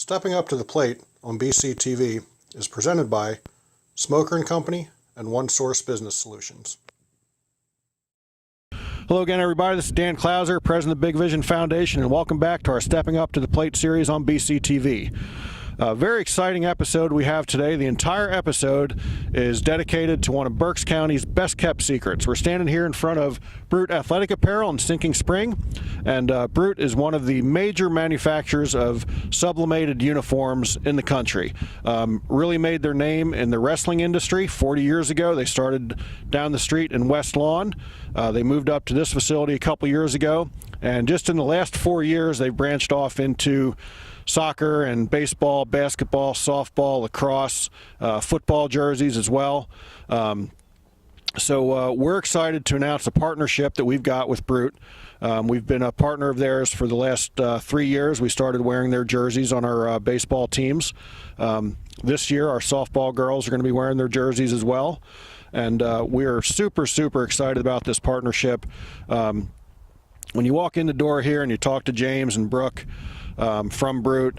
Stepping Up to the Plate on BCTV is presented by Smoker & Company and One Source Business Solutions. Hello again, everybody. This is Dan Klauser, president of Big Vision Foundation, and welcome back to our Stepping Up to the Plate series on BCTV. A very exciting episode we have today. The entire episode is dedicated to one of Berks County's best-kept secrets. We're standing here in front of Brute Athletic Apparel in Sinking Spring, and Brute is one of the major manufacturers of sublimated uniforms in the country. Really made their name in the wrestling industry 40 years ago. They started down the street in West Lawn. They moved up to this facility a couple years ago, and just in the last 4 years, they've branched off into soccer and baseball, basketball, softball, lacrosse, football jerseys as well. So we're excited to announce a partnership that we've got with Brute. We've been a partner of theirs for the last 3 years. We started wearing their jerseys on our baseball teams. This year, our softball girls are going to be wearing their jerseys as well. And we're super, super excited about this partnership. When you walk in the door here and you talk to James and Brooke, from Brute,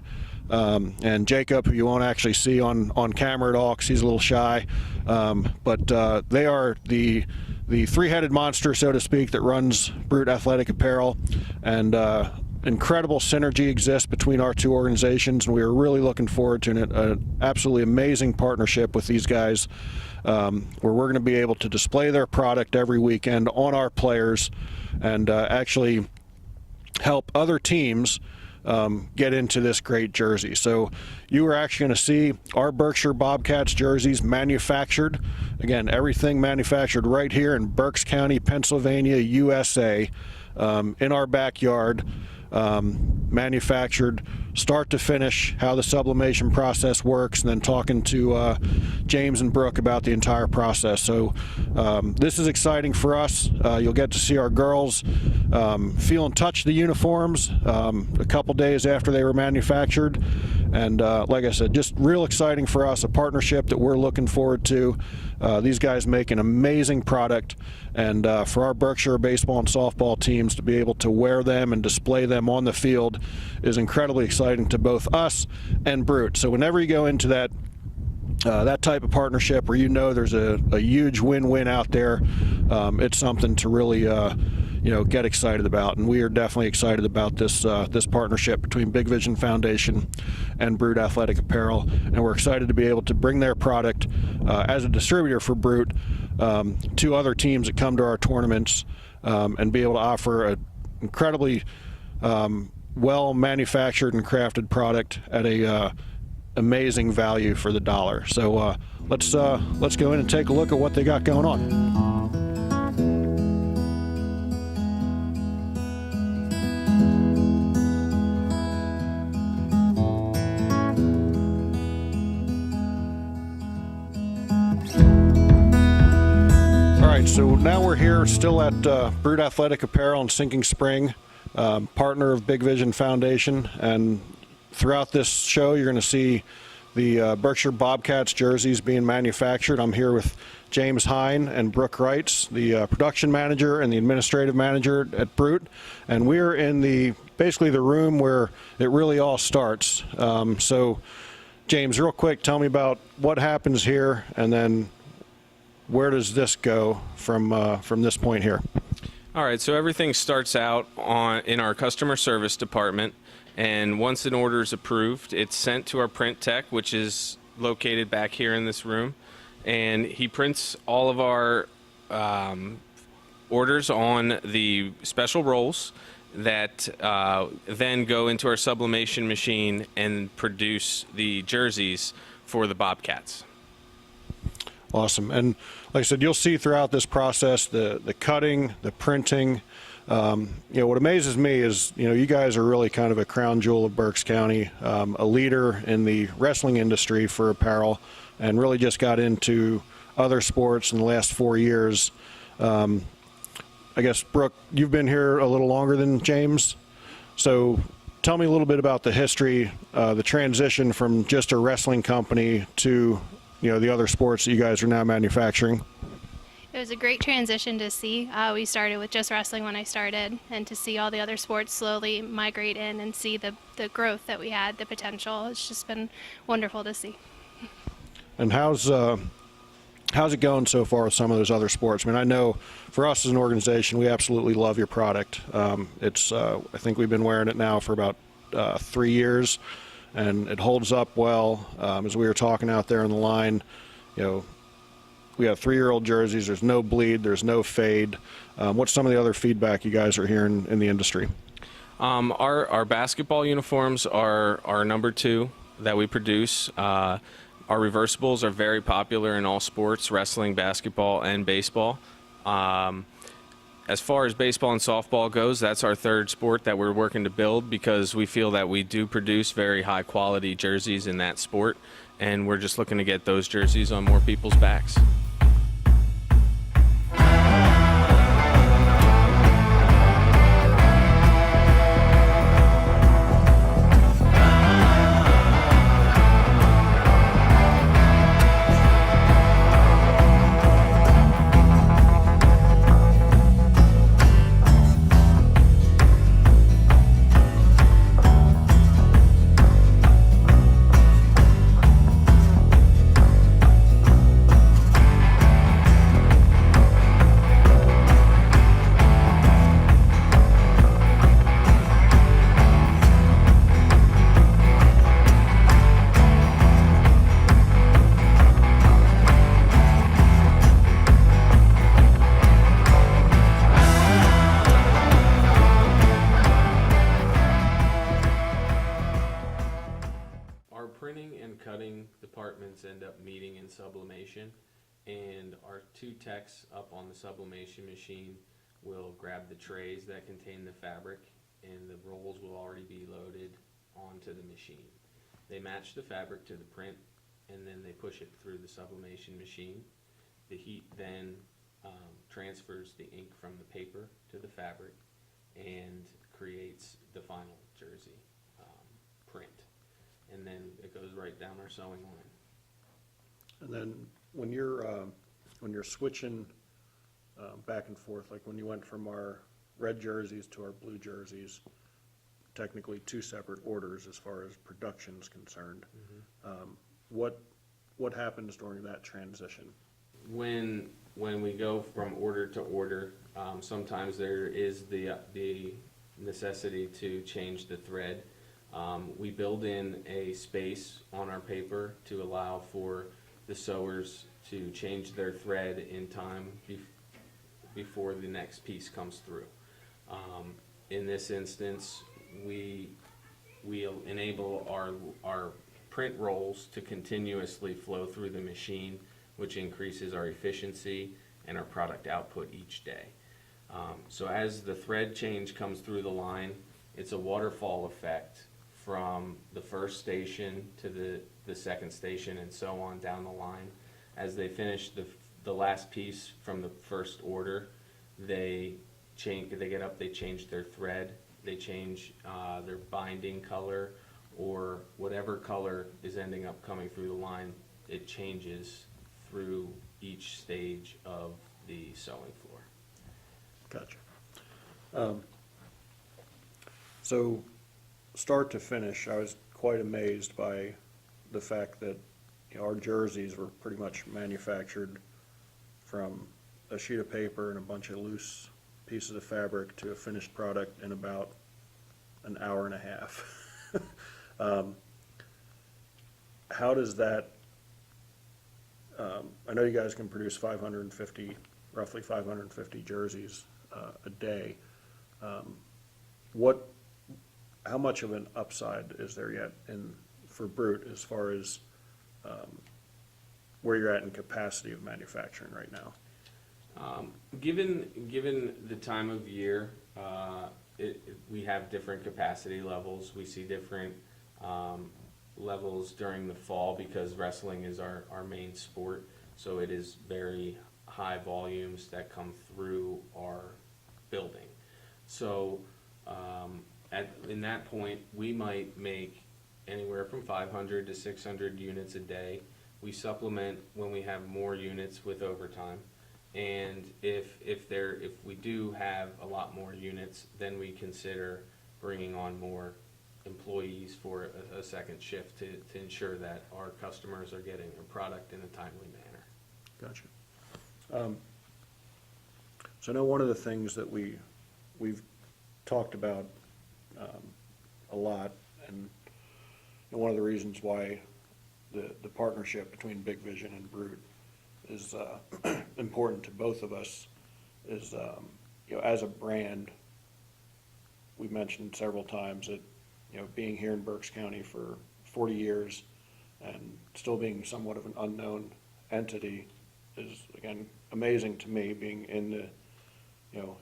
and Jacob, who you won't actually see on camera at all because he's a little shy, but they are the three-headed monster, so to speak, that runs Brute Athletic Apparel, and incredible synergy exists between our two organizations, and we are really looking forward to an absolutely amazing partnership with these guys, where we're going to be able to display their product every weekend on our players and actually help other teams get into this great jersey. So you are actually going to see our Berkshire Bobcats jerseys manufactured. Again, everything manufactured right here in Berks County, Pennsylvania, USA, in our backyard, manufactured start to finish, how the sublimation process works, and then talking to James and Brooke about the entire process. So this is exciting for us. You'll get to see our girls feel and touch the uniforms a couple days after they were manufactured. And like I said, just real exciting for us, a partnership that we're looking forward to. These guys make an amazing product, and for our Berkshire baseball and softball teams to be able to wear them and display them on the field is incredibly exciting to both us and Brute. So whenever you go into that type of partnership where you know there's a huge win-win out there, it's something to really get excited about, and we are definitely excited about this partnership between Big Vision Foundation and Brute Athletic Apparel, and we're excited to be able to bring their product as a distributor for Brute to other teams that come to our tournaments, and be able to offer an incredibly well manufactured and crafted product at a amazing value for the dollar. So let's go in and take a look at what they got going on. So now we're here still at Brute Athletic Apparel in Sinking Spring, partner of Big Vision Foundation, and throughout this show you're going to see the Berkshire Bobcats jerseys being manufactured. I'm here with James Hine and Brooke Wrights, the production manager and the administrative manager at Brute, and we're in basically the room where it really all starts. So James, real quick, tell me about what happens here, and then where does this go from this point here? All right, so everything starts out in our customer service department, and once an order is approved, it's sent to our print tech, which is located back here in this room, and he prints all of our orders on the special rolls that then go into our sublimation machine and produce the jerseys for the Bobcats. Awesome. And like I said, you'll see throughout this process the cutting, the printing. What amazes me is, you guys are really kind of a crown jewel of Berks County, a leader in the wrestling industry for apparel, and really just got into other sports in the last 4 years. I guess, Brooke, you've been here a little longer than James. So tell me a little bit about the history, the transition from just a wrestling company to the other sports that you guys are now manufacturing. was a great transition to see. We started with just wrestling when I started, and to see all the other sports slowly migrate in and see the growth that we had, the potential. It's just been wonderful to see. And how's it going so far with some of those other sports? I mean, I know for us as an organization, we absolutely love your product. I think we've been wearing it now for about 3 years, and it holds up well. As we were talking out there in the line, we have 3-year-old jerseys. There's no bleed. There's no fade. What's some of the other feedback you guys are hearing in the industry? Our basketball uniforms are our number 2 that we produce. Our reversibles are very popular in all sports, wrestling, basketball, and baseball. As far as baseball and softball goes, that's our 3rd sport that we're working to build, because we feel that we do produce very high quality jerseys in that sport, and we're just looking to get those jerseys on more people's backs. Printing and cutting departments end up meeting in sublimation, and our 2 techs up on the sublimation machine will grab the trays that contain the fabric, and the rolls will already be loaded onto the machine. They match the fabric to the print, and then they push it through the sublimation machine. The heat then transfers the ink from the paper to the fabric and creates the final jersey print. And then it goes right down our sewing line. And then when you're switching back and forth, like when you went from our red jerseys to our blue jerseys, technically 2 separate orders as far as production is concerned. What happens during that transition? When we go from order to order, sometimes there is the necessity to change the thread. We build in a space on our paper to allow for the sewers to change their thread in time before the next piece comes through. In this instance, we enable our print rolls to continuously flow through the machine, which increases our efficiency and our product output each day. So as the thread change comes through the line, it's a waterfall effect from the first station to the second station, and so on down the line. As they finish the last piece from the first order, they get up, they change their thread, they change their binding color, or whatever color is ending up coming through the line, it changes through each stage of the sewing floor. Gotcha. So start to finish, I was quite amazed by the fact that our jerseys were pretty much manufactured from a sheet of paper and a bunch of loose pieces of fabric to a finished product in about an hour and a half. How does that, I know you guys can produce roughly 550 jerseys a day. How much of an upside is there yet for Brute as far as where you're at in capacity of manufacturing right now? Given the time of year, we have different capacity levels. We see different levels during the fall because wrestling is our main sport, so it is very high volumes that come through our building. So in that point, we might make anywhere from 500 to 600 units a day. We supplement when we have more units with overtime, And if we do have a lot more units, then we consider bringing on more employees for a second shift to ensure that our customers are getting their product in a timely manner. Gotcha. So I know one of the things that we've talked about a lot, and one of the reasons why the partnership between Big Vision and Brute is important to both of us is, as a brand, we've mentioned several times that, being here in Berks County for 40 years and still being somewhat of an unknown entity is, again, amazing to me, being in the,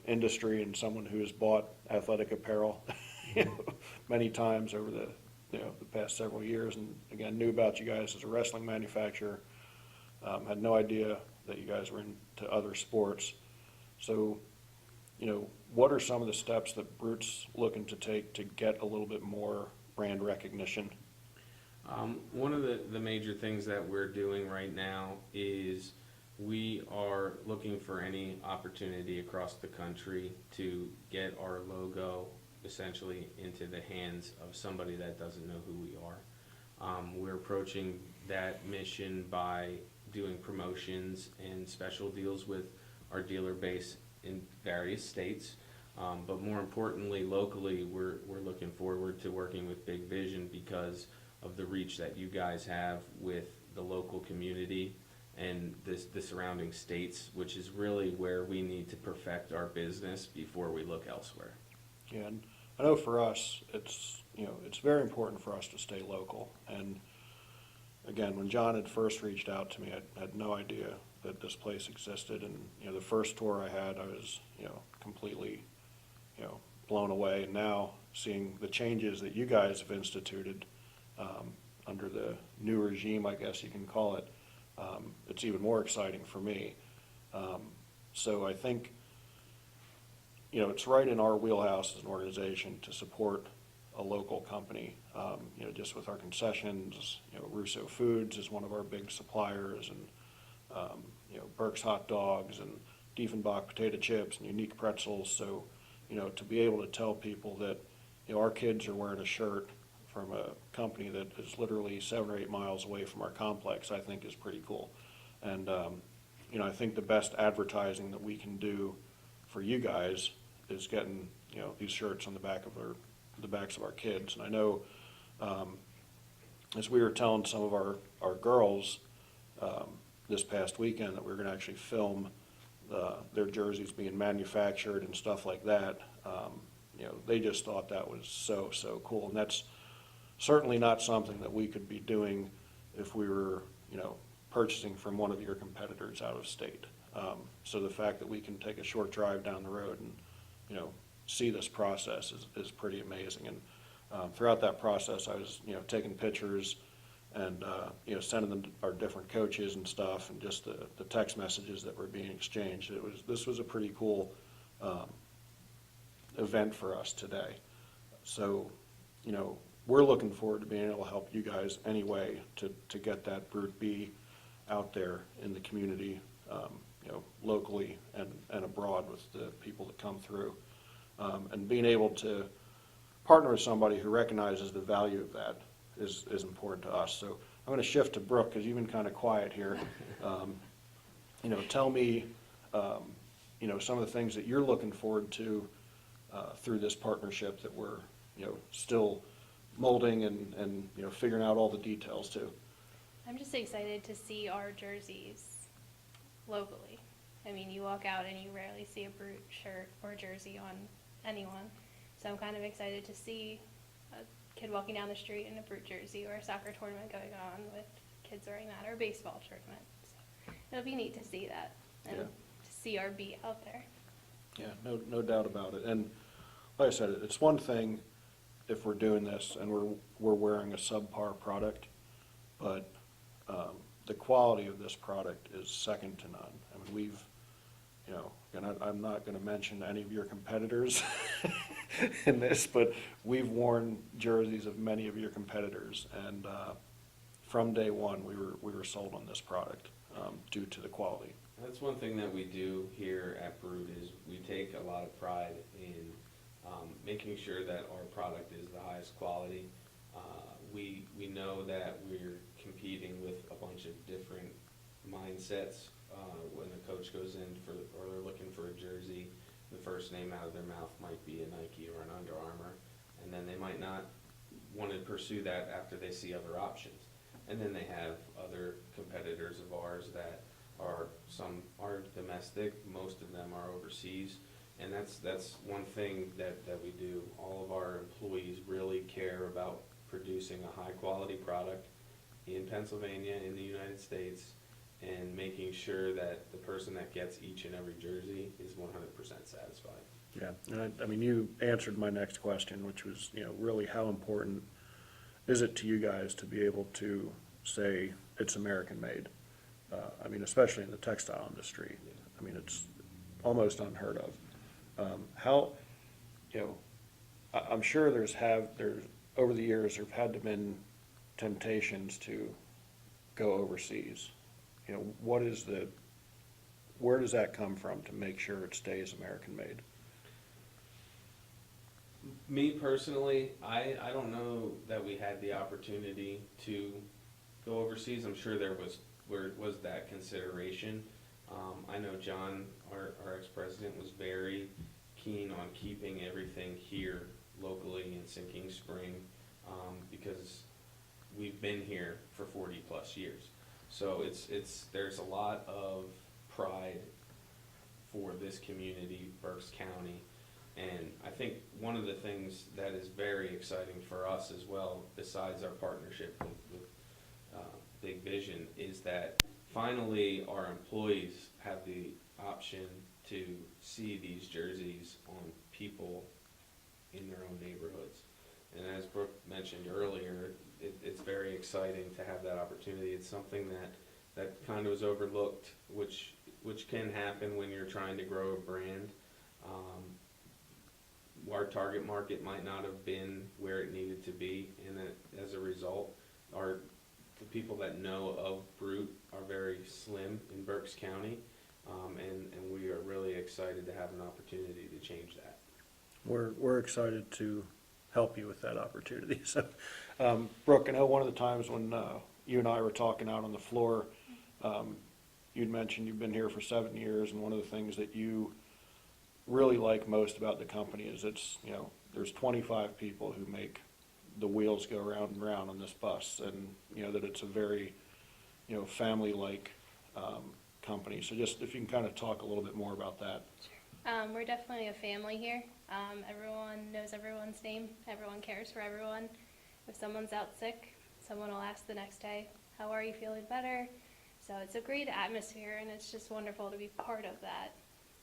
industry and someone who has bought athletic apparel, many times over the past several years, and again, knew about you guys as a wrestling manufacturer. Had no idea that you guys were into other sports. So, what are some of the steps that Brute's looking to take to get a little bit more brand recognition? One of the major things that we're doing right now is we are looking for any opportunity across the country to get our logo essentially into the hands of somebody that doesn't know who we are. We're approaching that mission by doing promotions and special deals with our dealer base in various states. But more importantly, locally, we're looking forward to working with Big Vision because of the reach that you guys have with the local community and the surrounding states, which is really where we need to perfect our business before we look elsewhere. Yeah, and I know for us, it's very important for us to stay local. And again, when John had first reached out to me, I had no idea that this place existed. And, the first tour I had, I was, completely, blown away. And now seeing the changes that you guys have instituted under the new regime, I guess you can call it, it's even more exciting for me. So I think, it's right in our wheelhouse as an organization to support a local company, just with our concessions. Russo Foods is one of our big suppliers, and Berks hot dogs and Diefenbach potato chips and Unique pretzels. So, to be able to tell people that, our kids are wearing a shirt from a company that is literally 7 or 8 miles away from our complex, I think is pretty cool. And, I think the best advertising that we can do for you guys is getting, these shirts on the backs of our kids. And I know, as we were telling some of our girls this past weekend, that we were going to actually film their jerseys being manufactured and stuff like that. They just thought that was so cool. And that's certainly not something that we could be doing if we were, purchasing from one of your competitors out of state. So the fact that we can take a short drive down the road and, see this process is pretty amazing. And throughout that process, I was, taking pictures and, sending them to our different coaches and stuff, and just the text messages that were being exchanged. This was a pretty cool event for us today. So, we're looking forward to being able to help you guys anyway to get that Brute B out there in the community, locally and abroad with the people that come through. And being able to partner with somebody who recognizes the value of that is important to us. So I'm going to shift to Brooke, because you've been kind of quiet here. Tell me, some of the things that you're looking forward to through this partnership that we're, still molding and figuring out all the details too. I'm just excited to see our jerseys locally. I mean, you walk out and you rarely see a Brute shirt or jersey on anyone. So I'm kind of excited to see a kid walking down the street in a Brute jersey, or a soccer tournament going on with kids wearing that, or a baseball tournament. So it'll be neat to see that and Yeah. to see our beat out there. Yeah, no doubt about it. And like I said, it's one thing if we're doing this and we're wearing a subpar product, but the quality of this product is second to none. I mean, we've, and I'm not going to mention any of your competitors in this, but we've worn jerseys of many of your competitors, and from day one we were sold on this product. due to the quality. That's one thing that we do here at Brute is we take a lot of pride in making sure that our product is the highest quality. We know that we're competing with a bunch of different mindsets. When the coach goes in for, or they're looking for a jersey, the first name out of their mouth might be a Nike or an Under Armour, and then they might not want to pursue that after they see other options. And then they have other competitors of ours that some are domestic, most of them are overseas, and that's one thing that we do. All of our employees really care about producing a high quality product in Pennsylvania, in the United States, and making sure that the person that gets each and every jersey is 100% satisfied. Yeah, and I mean, you answered my next question, which was, really how important is it to you guys to be able to say it's American made? I mean, especially in the textile industry. I mean, it's almost unheard of. I'm sure there's over the years there've had to been temptations to go overseas. Where does that come from to make sure it stays American made? Me personally, I don't know that we had the opportunity to go overseas. I'm sure there was that consideration. I know John, our ex-president, was very keen on keeping everything here locally in Sinking Spring because we've been here for 40 plus years. So there's a lot of pride for this community, Berks County. And I think one of the things that is very exciting for us as well, besides our partnership with Big Vision, is that finally our employees have the option to see these jerseys on people in their own neighborhoods. And as Brooke mentioned earlier, it's very exciting to have that opportunity. It's something that kind of was overlooked, which can happen when you're trying to grow a brand. Our target market might not have been where it needed to be, and that as a result, the people that know of Brute are very slim in Berks County, and we are really excited to have an opportunity to change that. We're excited to help you with that opportunity. So, Brooke, I know one of the times when you and I were talking out on the floor, you'd mentioned you've been here for 7 years, and one of the things that you really like most about the company is there's 25 people who make the wheels go round and round on this bus, and that it's a very family-like company. So just if you can kind of talk a little bit more about that. We're definitely a family here. Everyone knows everyone's name. Everyone cares for everyone. If someone's out sick, someone will ask the next day, how are you, feeling better? So it's a great atmosphere, and it's just wonderful to be part of that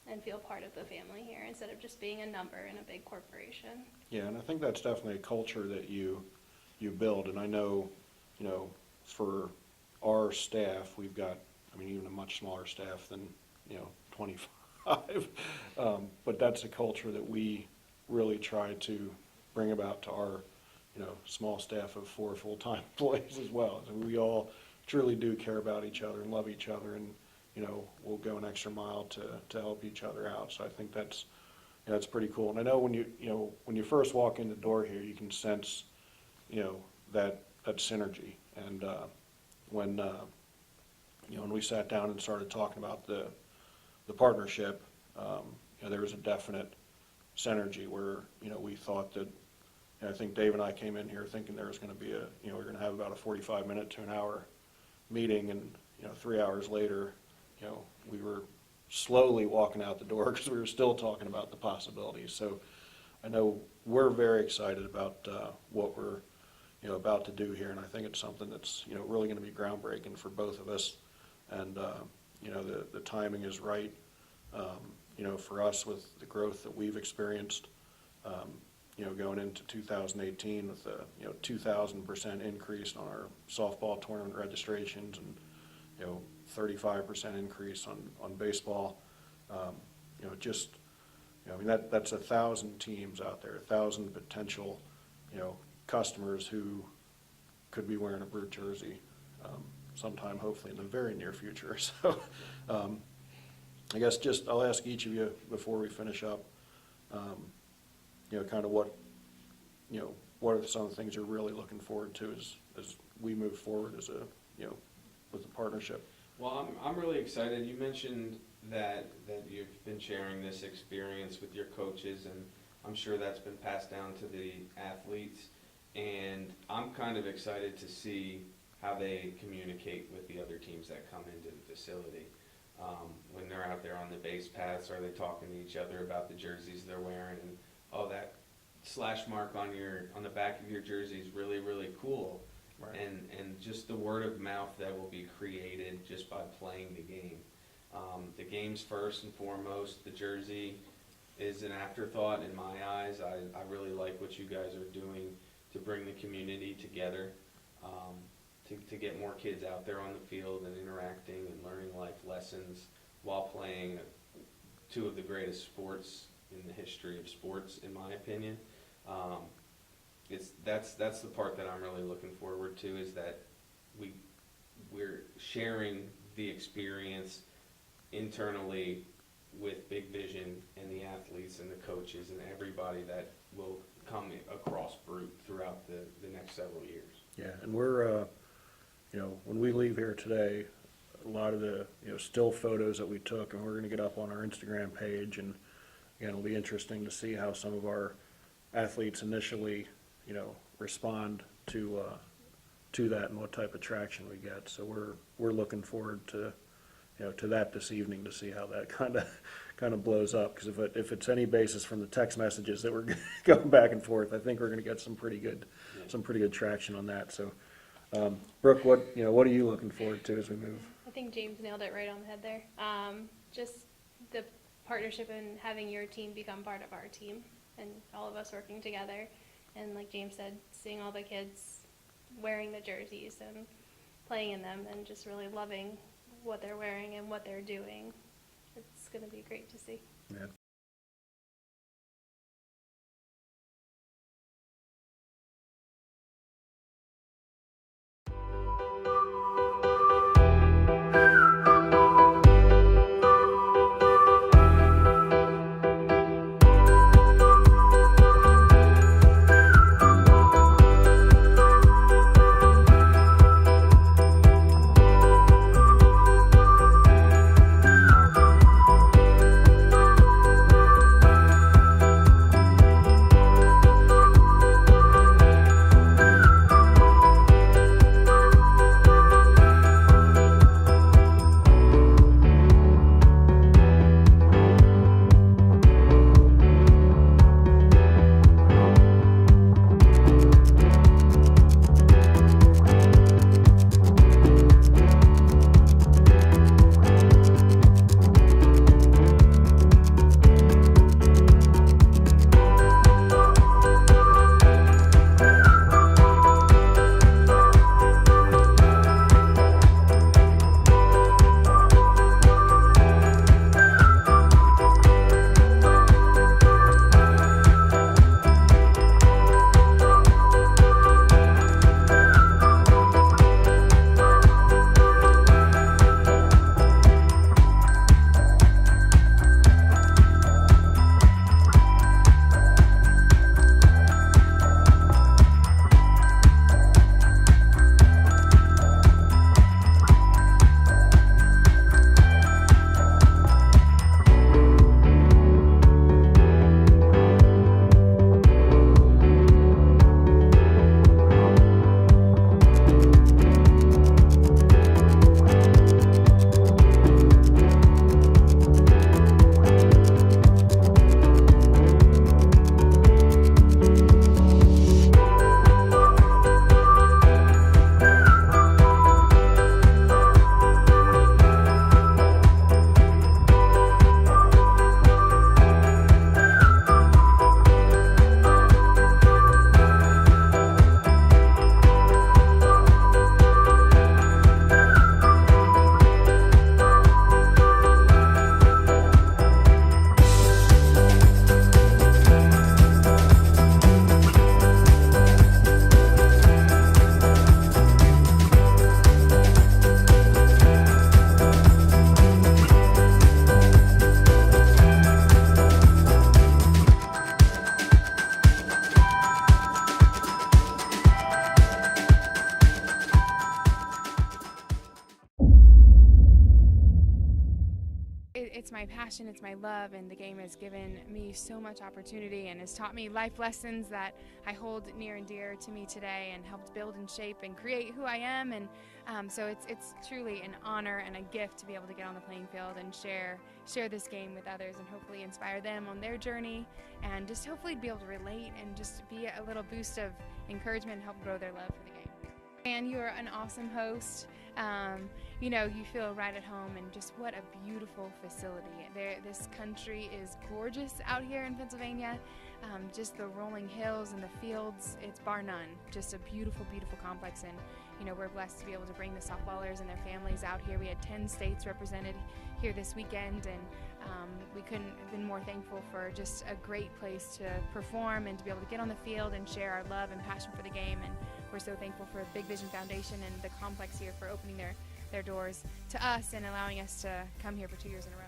and feel part of the family here instead of just being a number in a big corporation. Yeah, and I think that's definitely a culture that you build. And I know, for our staff, we've got, even a much smaller staff than, 25. But that's a culture that we really try to bring about to our, small staff of 4 full-time employees as well. So we all truly do care about each other and love each other, and we'll go an extra mile to help each other out. So I think that's pretty cool. And I know when you first walk in the door here, you can sense that synergy. And when we sat down and started talking about the partnership, there was a definite synergy where we thought that. I think Dave and I came in here thinking there was going to be we're going to have about a 45-minute to an hour meeting, and 3 hours later, we were slowly walking out the door because we were still talking about the possibilities. So I know we're very excited about what we're about to do here, and I think it's something that's really going to be groundbreaking for both of us. And the timing is right. For us with the growth that we've experienced, going into 2018 with a 2,000% increase on our softball tournament registrations, and 35% increase on baseball. That's 1,000 teams out there, 1,000 potential customers who could be wearing a Brute jersey. sometime, hopefully in the very near future. So, I guess I'll ask each of you before we finish up, kind of what are some of the things you're really looking forward to as we move forward as with the partnership? Well, I'm really excited. You mentioned that you've been sharing this experience with your coaches, and I'm sure that's been passed down to the athletes. And I'm kind of excited to see how they communicate with the other teams that come into the facility. When they're out there on the base paths, are they talking to each other about the jerseys they're wearing? And oh, that slash mark on the back of your jersey is really, really cool. Right. And just the word of mouth that will be created just by playing the game. The game's first and foremost. The jersey is an afterthought in my eyes. I really like what you guys are doing to bring the community together, to get more kids out there on the field and interacting and learning life lessons while playing two of the greatest sports in the history of sports, in my opinion. That's the part that I'm really looking forward to, is that we're sharing the experience internally with Big Vision and the athletes and the coaches and everybody that will come across Brute throughout the next several years. Yeah, and we're, when we leave here today, a lot of the, still photos that we took, and we're gonna get up on our Instagram page, and again, it'll be interesting to see how some of our athletes initially, respond to that and what type of traction we get. So we're looking forward to, to that this evening, to see how that kind of blows up. Because if it's any basis from the text messages that we're going back and forth, I think we're going to get some pretty good traction on that. So, Brooke, what are you looking forward to as we move? I think James nailed it right on the head there. Just the partnership and having your team become part of our team, and all of us working together. And like James said, seeing all the kids wearing the jerseys and playing in them, and just really loving what they're wearing and what they're doing. It's going to be great to see. Yeah. it's my passion, it's my love, and the game has given me so much opportunity and has taught me life lessons that I hold near and dear to me today, and helped build and shape and create who I am. And so it's truly an honor and a gift to be able to get on the playing field and share this game with others, and hopefully inspire them on their journey, and just hopefully be able to relate and just be a little boost of encouragement and help grow their love for the game. And you're an awesome host. You know, you feel right at home, and just what a beautiful facility. This country is gorgeous out here in Pennsylvania. Just the rolling hills and the fields, it's bar none. Just a beautiful, beautiful complex. And you know, we're blessed to be able to bring the softballers and their families out here. We had 10 states represented here this weekend, and we couldn't have been more thankful for just a great place to perform and to be able to get on the field and share our love and passion for the game. And we're so thankful for Big Vision Foundation and the complex here for opening their doors to us and allowing us to come here for 2 years in a row.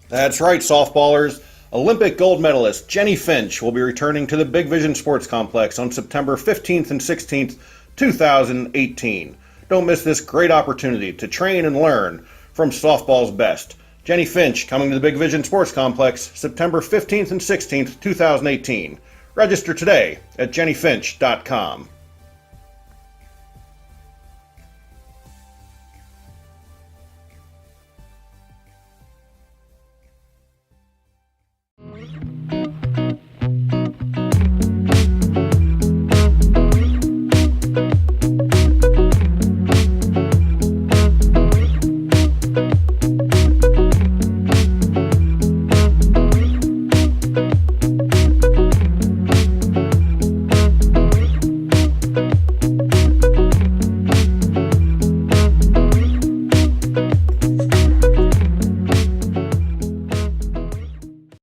That's right, softballers. Olympic gold medalist Jenny Finch will be returning to the Big Vision Sports Complex on September 15th and 16th, 2018. Don't miss this great opportunity to train and learn from softball's best. Jenny Finch coming to the Big Vision Sports Complex September 15th and 16th, 2018. Register today at jennyfinch.com.